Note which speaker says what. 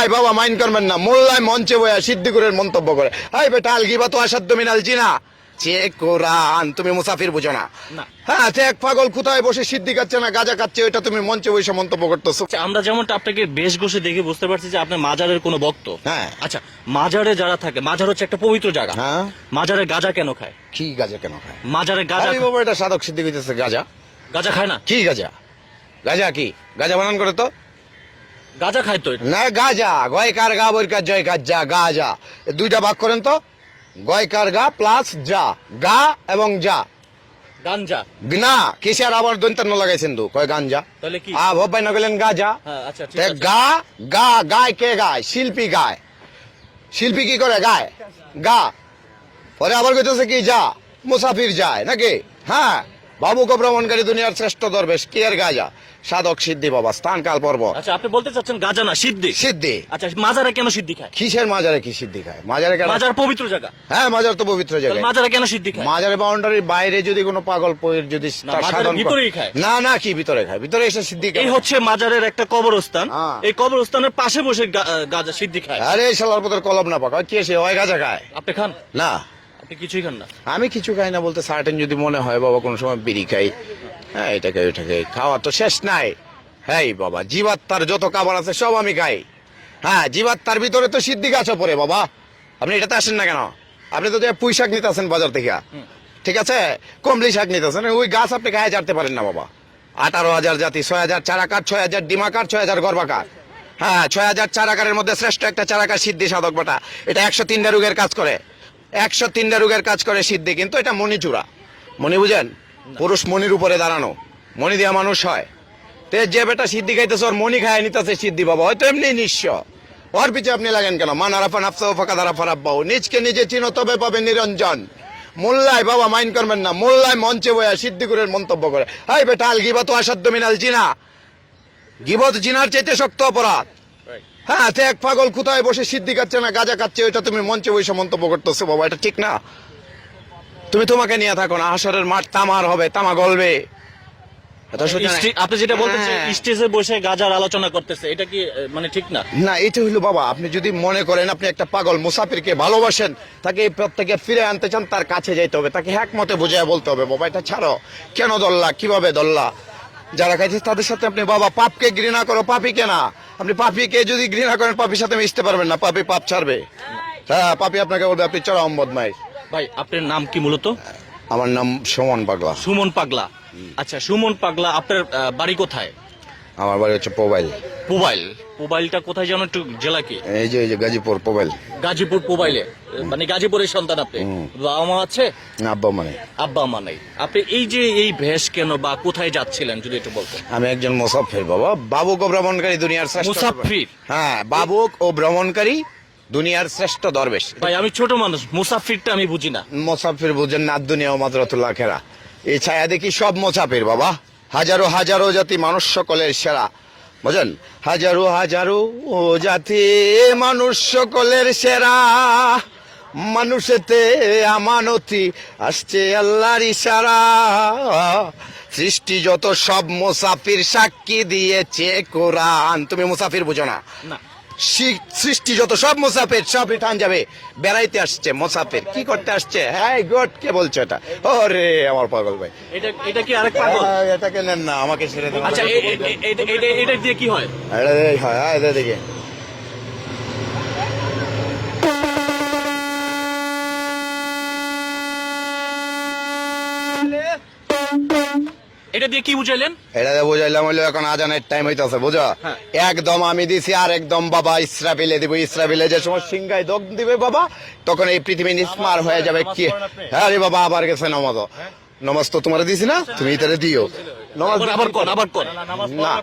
Speaker 1: মোল্লায় বাবা মাইন্ড করবেন না, মোল্লায় মঞ্চে বয়া সিদ্দিকুরের মন্তব্য করে, হাই বেটা আল গিবাতু আসাদ্দু মিনাল জিনা। চেক কোরআন, তুমি মুসাফির বুঝো না। হ্যাঁ, এক পাগল কোথায় বসে সিদ্ধি খাচ্ছে না গাঁজা খাচ্ছে, ওইটা তুমি মঞ্চে বসে মন্তব্য করতেছো।
Speaker 2: আমরা যেমনটা আপনাকে বেশ বসে দেখে বুঝতে পারছি যে আপনি মাজারের কোনো ভক্ত।
Speaker 1: হ্যাঁ।
Speaker 2: আচ্ছা, মাজারে যারা থাকে, মাজার হচ্ছে একটা পবিত্র জায়গা।
Speaker 1: হ্যাঁ।
Speaker 2: মাজারে গাঁজা কেন খায়?
Speaker 1: কি গাঁজা কেন খায়?
Speaker 2: মাজারে গাঁজা
Speaker 1: আরে বাবা, এটা সাধক সিদ্ধি হইতেছে গাঁজা।
Speaker 2: গাঁজা খায় না?
Speaker 1: কি গাঁজা? গাঁজা কি? গাঁজা বানান করে তো
Speaker 2: গাঁজা খায় তো এটা।
Speaker 1: না, গাঁজা গয়কার গা বৈকার জয় গাজ্জা গাঁজা, দুইটা ভাগ করেন তো। গয়কার গা প্লাস যা, গা এবং যা।
Speaker 2: গাঞ্জা
Speaker 1: না, কিসের আবার দন্তান্ন লাগাইছেন তো, কয় গাঞ্জা।
Speaker 2: তাহলে কি?
Speaker 1: ভবাই না গেলেন গাঁজা।
Speaker 2: হ্যাঁ, আচ্ছা ঠিক
Speaker 1: তে
Speaker 2: আছে।
Speaker 1: গা গা গায় কে গায়? শিল্পী গায়। শিল্পী কি করে? গায়। গা পরে আবার কইতেছে কি যা, মুসাফির যায় নাকি? হ্যাঁ, বাবুক ভ্রমণকারী দুনিয়ার শ্রেষ্ঠ দরবেশ কি আর গাজা, সাধক সিদ্ধি বাবা, স্থান কাল পর্ব।
Speaker 2: আচ্ছা, আপনি বলতে চাচ্ছেন গাঁজা না সিদ্ধি?
Speaker 1: সিদ্ধি।
Speaker 2: আচ্ছা, মাজারে কেন সিদ্ধি খায়?
Speaker 1: কিসের মাজারে কি সিদ্ধি খায়? মাজারে কেন?
Speaker 2: মাজার পবিত্র জায়গা।
Speaker 1: হ্যাঁ, মাজার তো পবিত্র
Speaker 2: তাহলে
Speaker 1: জায়গা।
Speaker 2: মাজারে কেন সিদ্ধি খায়?
Speaker 1: মাজারের বাউন্ডারির বাইরে যদি কোনো পাগল পয়ের যদি
Speaker 2: না,
Speaker 1: তার
Speaker 2: মাজারের
Speaker 1: সাধন
Speaker 2: ভিতরেই খায়।
Speaker 1: না না, কি ভিতরে খায়? ভিতরে এসে সিদ্ধি
Speaker 2: এই
Speaker 1: খায়।
Speaker 2: হচ্ছে মাজারের একটা কবরস্থান।
Speaker 1: হ্যাঁ।
Speaker 2: এই কবরস্থানের পাশে বসে গাঁজা সিদ্ধি খায়।
Speaker 1: আরে শালার পথের কলম না পাকা, কি এসে ওই গাঁজা খায়?
Speaker 2: আপনি খান?
Speaker 1: না,
Speaker 2: আপনি কিছুই খান না?
Speaker 1: আমি কিছু খাই না বলতে সার্টেন যদি মনে হয় বাবা কোন সময় বিড়ি খাই, হ্যাঁ এটাকে ওইটাকে খাওয়া তো শেষ নাই। হ্যাঁ বাবা, জীবাত্মার যত খাবার আছে সব আমি খাই। হ্যাঁ, জীবাত্মার ভিতরে তো সিদ্ধি গাছও পড়ে বাবা। আপনি এটাতে আসেন না কেন? আপনি তো পুঁই শাক নিতে আসেন বাজার থেকে, ঠিক আছে, কমলি শাক নিতে আসেন, ওই গাছ আপনি খায় জানতে পারেন না বাবা। 18,000 জাতি, 6,000 চারাকার, 6,000 ডিমাকার, 6,000 গর্বাকার। হ্যাঁ, 6,000 চারাকারের মধ্যে শ্রেষ্ঠ একটা চারাকার সিদ্ধি সাধক বেটা। এটা 103টা রোগের কাজ করে, 103টা রোগের কাজ করে সিদ্ধি। কিন্তু এটা মণি চূড়া, মণি বুঝেন? পুরুষ মণির উপরে দাঁড়ানো, মণি দিয়া মানুষ হয়। তে যে বেটা সিদ্ধি খাইতেছে ওর মণি খায় নিতেছে সিদ্ধি বাবা, হয়তো এমনি নিঃস্ব। ওর পিছে আপনি লাগেন কেন? মান আরাফা নাফসাহু ফাকাদ আরাফা রাব্বাহু, নিজকে নিজে চিনো তবে পাবে নিরঞ্জন। মোল্লায় বাবা মাইন্ড করবেন না, মোল্লায় মঞ্চে বয়া সিদ্দিকুরের মন্তব্য করে, হাই বেটা আল গিবাতু আসাদ্দু মিনাল জিনা। গিবত জিনার চাইতে শক্ত অপরাধ। হ্যাঁ, এক পাগল কোথায় বসে সিদ্ধি খাচ্ছে না গাঁজা খাচ্ছে, ওইটা তুমি মঞ্চে বসে মন্তব্য করতেছো বাবা, এটা ঠিক না। তুমি তোমাকে নিয়ে থাকো না, হাসরের মাঠ তামার হবে, তামা গলবে।
Speaker 2: আপনি যেটা বলতেছেন স্টেজে বসে গাজার আলোচনা করতেছে, এটা কি মানে ঠিক না?
Speaker 1: না, এটা হইলো বাবা, আপনি যদি মনে করেন আপনি একটা পাগল মুসাফিরকে ভালোবাসেন, তাকে এই পথ থেকে ফিরে আনতে চান, তার কাছে যাইতে হবে, তাকে একমতে বুঝায় বলতে হবে বাবা এটা ছাড়ো, কেন দল্লা, কিভাবে দল্লা। যারা খাইছে তাদের সাথে আপনি বাবা পাপকে ঘৃণা করো, পাপীকে না। আপনি পাপীকে যদি ঘৃণা করেন, পাপীর সাথে মিশতে পারবেন না, পাপী পাপ ছাড়বে। হ্যাঁ, পাপী আপনাকে বলবে আপনি চরম বদমাইশ।
Speaker 2: ভাই, আপনার নাম কি মূলত?
Speaker 1: আমার নাম সুমন পাগলা।
Speaker 2: সুমন পাগলা। আচ্ছা, সুমন পাগলা, আপনার বাড়ি কোথায়?
Speaker 1: আমার বাড়ি হচ্ছে পোবাইল।
Speaker 2: পোবাইল? পোবাইলটা কোথায় জানো একটু? জেলা কি?
Speaker 1: এই যে গাজীপুর পোবাইল।
Speaker 2: গাজীপুর পোবাইলে, মানে গাজীপুরের সন্তান আপনি? বাবা মা আছে?
Speaker 1: আব্বা মানে?
Speaker 2: আব্বা মা নাই। আপনি এই যে এই ভেষ কেন বা কোথায় যাচ্ছিলেন যদি একটু বলতেন?
Speaker 1: আমি একজন মুসাফির বাবা, বাবুক ও ভ্রমণকারী দুনিয়ার শ্রেষ্ঠ
Speaker 2: মুসাফির?
Speaker 1: হ্যাঁ, বাবুক ও ভ্রমণকারী দুনিয়ার শ্রেষ্ঠ দরবেশ।
Speaker 2: ভাই, আমি ছোট মানুষ, মুসাফিরটা আমি বুঝি না।
Speaker 1: মুসাফির বুঝেন না, দুনিয়া ও মাদরাতুল আখিরা। এই ছায়া দেখি সব মুসাফির বাবা, হাজারো হাজারো জাতি মানুষ সকলের সেরা, বুঝেন? হাজারো হাজারো ও জাতি মানুষ সকলের সেরা, মানুষেতে আমানতি আসছে আল্লাহর ইশারা। সৃষ্টি যত সব মুসাফির সাক্ষী দিয়েছে কোরআন। তুমি মুসাফির বুঝো না?
Speaker 2: না।
Speaker 1: সৃষ্টি যত সব মুসাফির সব রিটার্ন যাবে। বেড়াইতে আসছে মুসাফির, কি করতে আসছে? হ্যাঁ গড, কে বলছো এটা? ওরে আমার পাগল ভাই,
Speaker 2: এটা কি আরেক পাগল?
Speaker 1: এটাকে নেন না, আমাকে ছেড়ে দেন।
Speaker 2: আচ্ছা, এটা দিয়ে কি হয়?
Speaker 1: এটা দেখে
Speaker 2: এটা দিয়ে কি বুঝাইলেন?
Speaker 1: এটা বুঝাইলাম হইলো এখন আজানের টাইম হইতেছে, বুঝো?
Speaker 2: হ্যাঁ।
Speaker 1: একদম আমি দিছি, আর একদম বাবা ইসরাফিলে দিব। ইসরাফিলে যে সময় সিংহায় দগ দিবে বাবা, তখন এই পৃথিবী নিস্মার হয়ে যাবে। কি? হ্যাঁ রে বাবা, আবার গেছে নমাজ। নমাজ তো তোমার দিছি না, তুমি তাহলে দিও নমাজ।
Speaker 2: আবার কর, আবার কর।
Speaker 1: না।